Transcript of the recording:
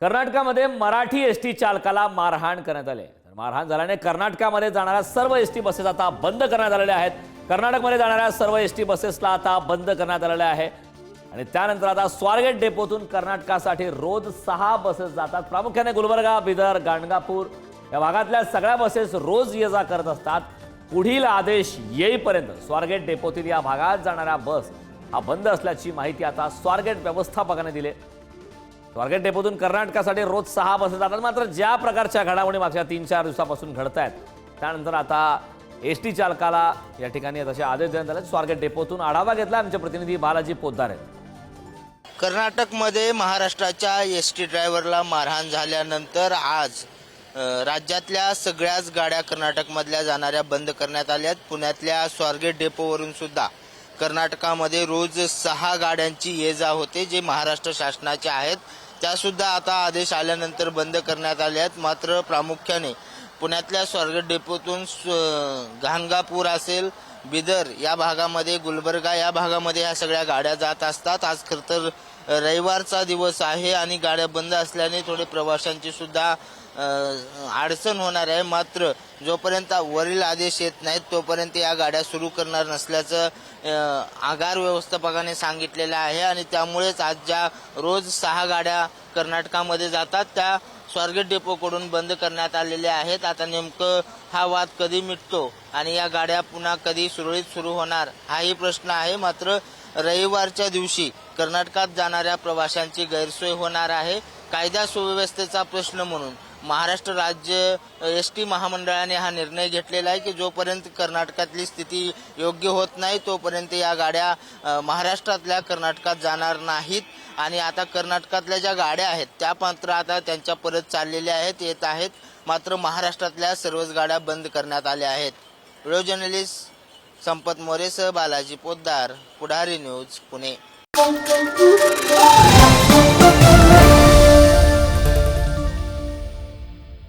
कर्नाटकामध्ये मराठी एसटी चालकाला मारहाण करण्यात आली आहे। मारहाण झाल्याने कर्नाटकामध्ये जाणाऱ्या सर्व एसटी बसेस आता बंद करण्यात आलेल्या आहेत। कर्नाटकमध्ये जाणाऱ्या सर्व एसटी बसेसला आता बंद करण्यात आलेल्या आहे आणि त्यानंतर आता स्वारगेट डेपोतून कर्नाटकासाठी रोज 6 बसेस जातात। प्रामुख्याने गुलबर्गा, बिदर, गाणगापूर या भागातल्या सगळ्या बसेस रोज ये-जा करत असतात। पुढील आदेश येईपर्यंत स्वारगेट डेपोतील या भागात जाणाऱ्या बस हा बंद असल्याची माहिती आता स्वारगेट व्यवस्थापकाने दिली। स्वारगेट डेपोतून कर्नाटकासाठी रोज 6 बसेस जातात। मात्र ज्या प्रकारच्या घडामोडी मागच्या 3-4 दिवसापासून घडत आहेत त्यानंतर आता एसटी चालकाला या ठिकाणी तसे आदेश देण्यात आले। स्वारगेट डेपोतून आढावा घेतला आमचे प्रतिनिधी बालाजी पोद्दार आहेत। कर्नाटकमध्ये महाराष्ट्राच्या एसटी ड्रायव्हरला मारहाण झाल्यानंतर आज राज्यातल्या सगळ्याच गाड्या कर्नाटकमधल्या जाणाऱ्या बंद करण्यात आल्या आहेत। पुण्यातल्या स्वारगेट डेपोवरून सुद्धा कर्नाटकामध्ये रोज 6 गाड्यांची ये-जा होते जे महाराष्ट्र शासनाचे आहेत। त्यासुद्धा आता आदेश आल्यानंतर बंद करण्यात आले आहेत। मात्र प्रामुख्याने पुण्यातल्या स्वारगेट डेपोतून गाणगापूर असेल, बिदर या भागामध्ये, गुलबर्गा या भागामध्ये ह्या सगळ्या गाड्या जात असतात। आज खरं तर रविवारचा दिवस आहे आणि गाड्या बंद असल्याने थोडे प्रवाशांची सुद्धा अडचण होणार आहे। मात्र जोपर्यंत वरील आदेश येत नाहीत तोपर्यंत या गाड्या सुरू करणार नसल्याचं आगार व्यवस्थापकाने सांगितलेलं आहे आणि त्यामुळेच आज ज्या रोज 6 गाड्या कर्नाटकामध्ये जातात त्या स्वारगेट डेपोकडून बंद करण्यात आलेल्या आहेत। आता नेमकं हा वाद कधी मिटतो आणि या गाड्या पुन्हा कधी सुरळीत सुरू होणार हाही प्रश्न आहे। मात्र रविवारच्या दिवशी कर्नाटकात जाणाऱ्या प्रवाशांची गैरसोय होणार आहे। कायदा सुव्यवस्थेचा प्रश्न म्हणून महाराष्ट्र राज्य एसटी महामंडळाने हा निर्णय घेतलेला आहे की जोपर्यंत कर्नाटकातली स्थिती योग्य होत नाही तोपर्यंत या गाड्या महाराष्ट्रातल्या कर्नाटकात जाणार नाहीत आणि आता कर्नाटकातल्या ज्या गाड्या आहेत त्या मात्र आता त्यांच्या परत चाललेल्या आहेत, येत आहेत। मात्र महाराष्ट्रातल्या सर्वच गाड्या बंद करण्यात आल्या आहेत। व्हिडिओ जर्नलिस्ट संपत मोरेसह बालाजी पोद्दार, पुढारी न्यूज, पुणे।